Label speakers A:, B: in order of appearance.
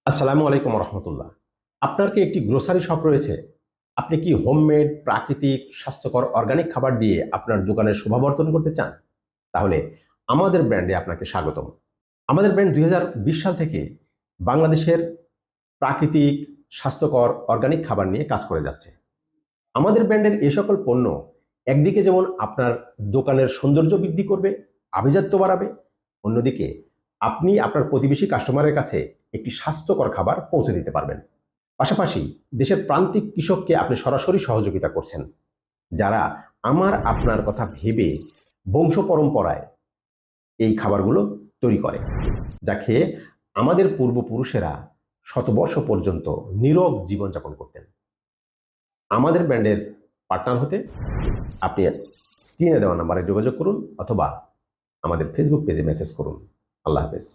A: আসসালামু আলাইকুম রহমতুল্লাহ। আপনার কি একটি গ্রোসারি শপ রয়েছে? আপনি কি হোমমেড প্রাকৃতিক স্বাস্থ্যকর অর্গানিক খাবার দিয়ে আপনার দোকানের শোভাবর্ধন করতে চান? তাহলে আমাদের ব্র্যান্ডে আপনাকে স্বাগতম। আমাদের ব্র্যান্ড 2020 সাল থেকে বাংলাদেশের প্রাকৃতিক স্বাস্থ্যকর অর্গানিক খাবার নিয়ে কাজ করে যাচ্ছে। আমাদের ব্র্যান্ডের এই সকল পণ্য একদিকে যেমন আপনার দোকানের সৌন্দর্য বৃদ্ধি করবে, আভিজাত্য বাড়াবে, অন্যদিকে আপনি আপনার প্রতিবেশী কাস্টমারের কাছে একটি স্বাস্থ্যকর খাবার পৌঁছে দিতে পারবেন। পাশাপাশি দেশের প্রান্তিক কৃষককে আপনি সরাসরি সহযোগিতা করছেন, যারা আমার আপনার কথা ভেবে বংশ পরম্পরায় এই খাবারগুলো তৈরি করে, যা খেয়ে আমাদের পূর্বপুরুষেরা শতবর্ষ পর্যন্ত নীরব জীবনযাপন করতেন। আমাদের ব্র্যান্ডের পার্টনার হতে আপনি স্ক্রিনে দেওয়া নাম্বারে যোগাযোগ করুন অথবা আমাদের ফেসবুক পেজে মেসেজ করুন। আল্লাহ হাফেজ।